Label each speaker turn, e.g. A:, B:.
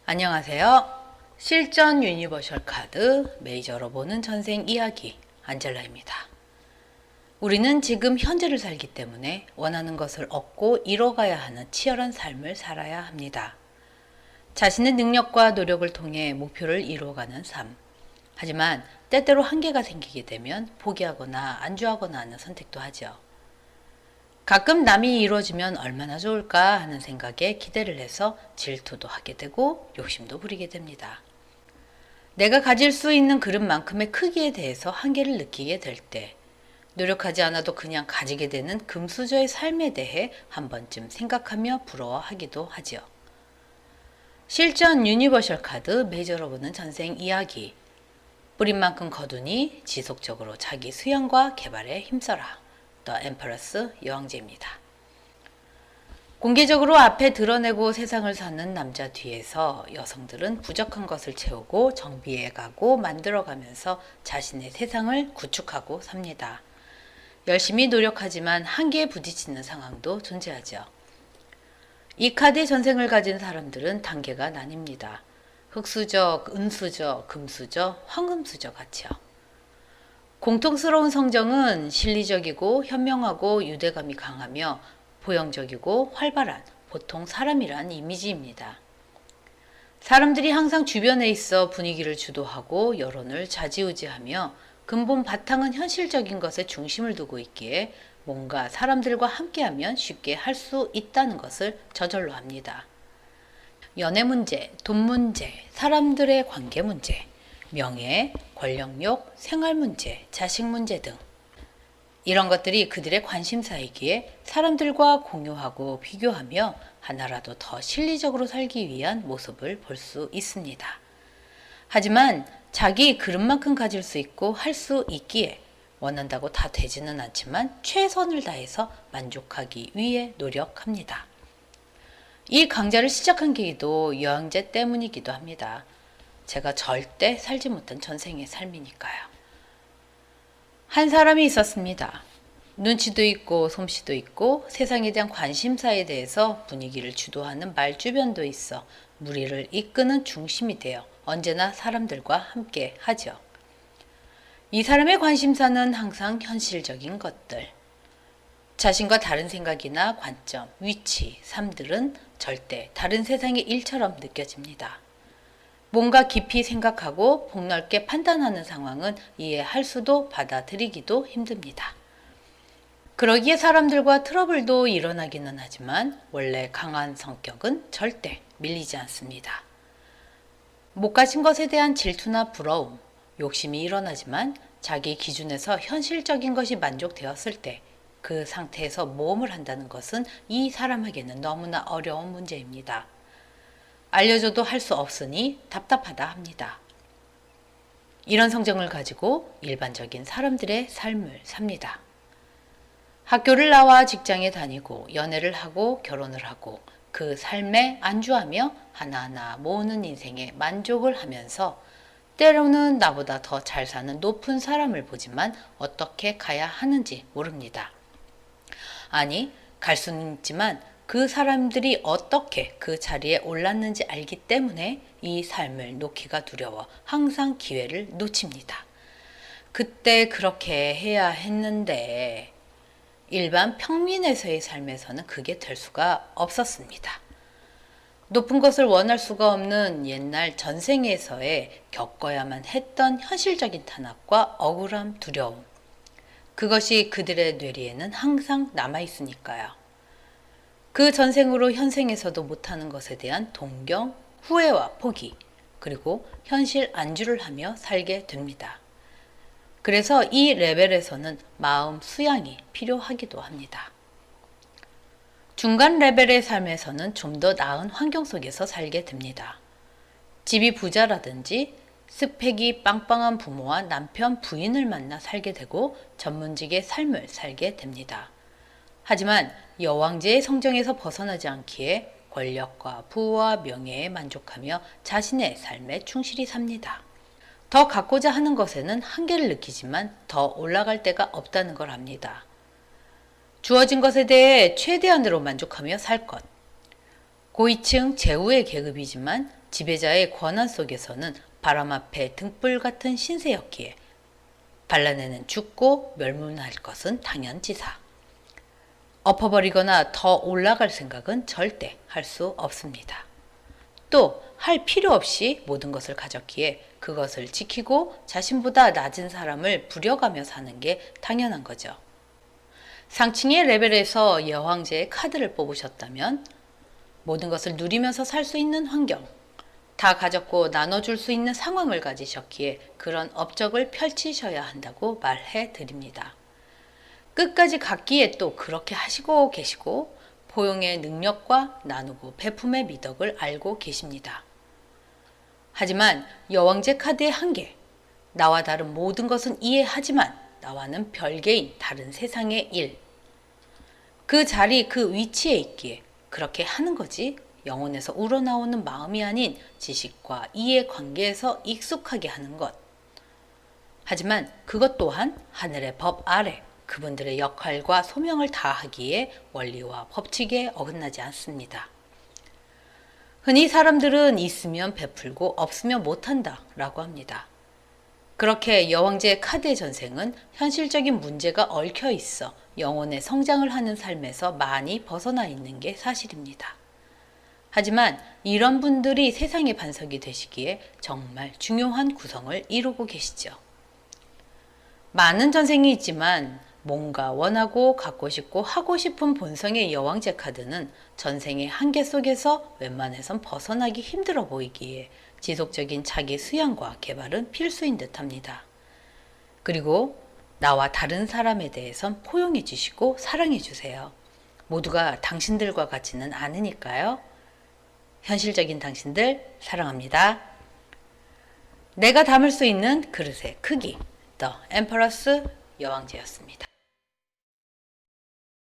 A: 안녕하세요. 실전 유니버셜 카드 메이저로 보는 전생 이야기 안젤라입니다. 우리는 지금 현재를 살기 때문에 원하는 것을 얻고 이뤄가야 하는 치열한 삶을 살아야 합니다. 자신의 능력과 노력을 통해 목표를 이루어가는 삶. 하지만 때때로 한계가 생기게 되면 포기하거나 안주하거나 하는 선택도 하죠. 가끔 남이 이루어지면 얼마나 좋을까 하는 생각에 기대를 해서 질투도 하게 되고 욕심도 부리게 됩니다. 내가 가질 수 있는 그릇만큼의 크기에 대해서 한계를 느끼게 될 때, 노력하지 않아도 그냥 가지게 되는 금수저의 삶에 대해 한 번쯤 생각하며 부러워하기도 하죠. 실전 유니버셜 카드 메이저로 보는 전생 이야기. 뿌린 만큼 거두니 지속적으로 자기 수양과 개발에 힘써라. 더 엠퍼러스 여왕제입니다. 공개적으로 앞에 드러내고 세상을 사는 남자 뒤에서 여성들은 부족한 것을 채우고 정비해가고 만들어가면서 자신의 세상을 구축하고 삽니다. 열심히 노력하지만 한계에 부딪히는 상황도 존재하죠. 이 카드의 전생을 가진 사람들은 단계가 나뉩니다. 흙수저, 은수저, 금수저, 황금수저 같이요. 공통스러운 성정은 실리적이고 현명하고 유대감이 강하며 포용적이고 활발한 보통 사람이란 이미지입니다. 사람들이 항상 주변에 있어 분위기를 주도하고 여론을 좌지우지하며 근본 바탕은 현실적인 것에 중심을 두고 있기에 뭔가 사람들과 함께하면 쉽게 할 수 있다는 것을 저절로 합니다. 연애 문제, 돈 문제, 사람들의 관계 문제, 명예, 권력욕, 생활 문제, 자식 문제 등 이런 것들이 그들의 관심사이기에 사람들과 공유하고 비교하며 하나라도 더 실리적으로 살기 위한 모습을 볼 수 있습니다. 하지만 자기 그릇만큼 가질 수 있고 할 수 있기에 원한다고 다 되지는 않지만 최선을 다해서 만족하기 위해 노력합니다. 이 강좌를 시작한 계기도 여왕제 때문이기도 합니다. 제가 절대 살지 못한 전생의 삶이니까요. 한 사람이 있었습니다. 눈치도 있고 솜씨도 있고 세상에 대한 관심사에 대해서 분위기를 주도하는 말주변도 있어 무리를 이끄는 중심이 되어 언제나 사람들과 함께 하죠. 이 사람의 관심사는 항상 현실적인 것들. 자신과 다른 생각이나 관점, 위치, 삶들은 절대 다른 세상의 일처럼 느껴집니다. 뭔가 깊이 생각하고 폭넓게 판단하는 상황은 이해할 수도 받아들이기도 힘듭니다. 그러기에 사람들과 트러블도 일어나기는 하지만 원래 강한 성격은 절대 밀리지 않습니다. 못 가진 것에 대한 질투나 부러움, 욕심이 일어나지만 자기 기준에서 현실적인 것이 만족되었을 때 그 상태에서 모험을 한다는 것은 이 사람에게는 너무나 어려운 문제입니다. 알려줘도 할 수 없으니 답답하다 합니다. 이런 성정을 가지고 일반적인 사람들의 삶을 삽니다. 학교를 나와 직장에 다니고 연애를 하고 결혼을 하고 그 삶에 안주하며 하나하나 모으는 인생에 만족을 하면서 때로는 나보다 더 잘 사는 높은 사람을 보지만 어떻게 가야 하는지 모릅니다. 아니, 갈 수는 있지만 그 사람들이 어떻게 그 자리에 올랐는지 알기 때문에 이 삶을 놓기가 두려워 항상 기회를 놓칩니다. 그때 그렇게 해야 했는데 일반 평민에서의 삶에서는 그게 될 수가 없었습니다. 높은 것을 원할 수가 없는 옛날 전생에서의 겪어야만 했던 현실적인 탄압과 억울함, 두려움. 그것이 그들의 뇌리에는 항상 남아있으니까요. 그 전생으로 현생에서도 못하는 것에 대한 동경, 후회와 포기, 그리고 현실 안주를 하며 살게 됩니다. 그래서 이 레벨에서는 마음 수양이 필요하기도 합니다. 중간 레벨의 삶에서는 좀 더 나은 환경 속에서 살게 됩니다. 집이 부자라든지 스펙이 빵빵한 부모와 남편, 부인을 만나 살게 되고 전문직의 삶을 살게 됩니다. 하지만 여왕제의 성정에서 벗어나지 않기에 권력과 부와 명예에 만족하며 자신의 삶에 충실히 삽니다. 더 갖고자 하는 것에는 한계를 느끼지만 더 올라갈 데가 없다는 걸 압니다. 주어진 것에 대해 최대한으로 만족하며 살 것. 고위층 제후의 계급이지만 지배자의 권한 속에서는 바람 앞에 등불 같은 신세였기에 반란에는 죽고 멸문할 것은 당연지사. 엎어버리거나 더 올라갈 생각은 절대 할 수 없습니다. 또 할 필요 없이 모든 것을 가졌기에 그것을 지키고 자신보다 낮은 사람을 부려가며 사는 게 당연한 거죠. 상층의 레벨에서 여왕제의 카드를 뽑으셨다면 모든 것을 누리면서 살 수 있는 환경, 다 가졌고 나눠줄 수 있는 상황을 가지셨기에 그런 업적을 펼치셔야 한다고 말해 드립니다. 끝까지 갔기에 또 그렇게 하시고 계시고 포용의 능력과 나누고 베품의 미덕을 알고 계십니다. 하지만 여왕제 카드의 한계, 나와 다른 모든 것은 이해하지만 나와는 별개인 다른 세상의 일, 그 자리 그 위치에 있기에 그렇게 하는 거지 영혼에서 우러나오는 마음이 아닌 지식과 이해 관계에서 익숙하게 하는 것. 하지만 그것 또한 하늘의 법 아래 그분들의 역할과 소명을 다하기에 원리와 법칙에 어긋나지 않습니다. 흔히 사람들은 있으면 베풀고 없으면 못한다 라고 합니다. 그렇게 여왕제 카드의 전생은 현실적인 문제가 얽혀 있어 영혼의 성장을 하는 삶에서 많이 벗어나 있는 게 사실입니다. 하지만 이런 분들이 세상의 반석이 되시기에 정말 중요한 구성을 이루고 계시죠. 많은 전생이 있지만 뭔가 원하고 갖고 싶고 하고 싶은 본성의 여왕제 카드는 전생의 한계 속에서 웬만해선 벗어나기 힘들어 보이기에 지속적인 자기 수양과 개발은 필수인 듯합니다. 그리고 나와 다른 사람에 대해선 포용해 주시고 사랑해 주세요. 모두가 당신들과 같지는 않으니까요. 현실적인 당신들 사랑합니다. 내가 담을 수 있는 그릇의 크기, 더 엠퍼러스 여왕제였습니다.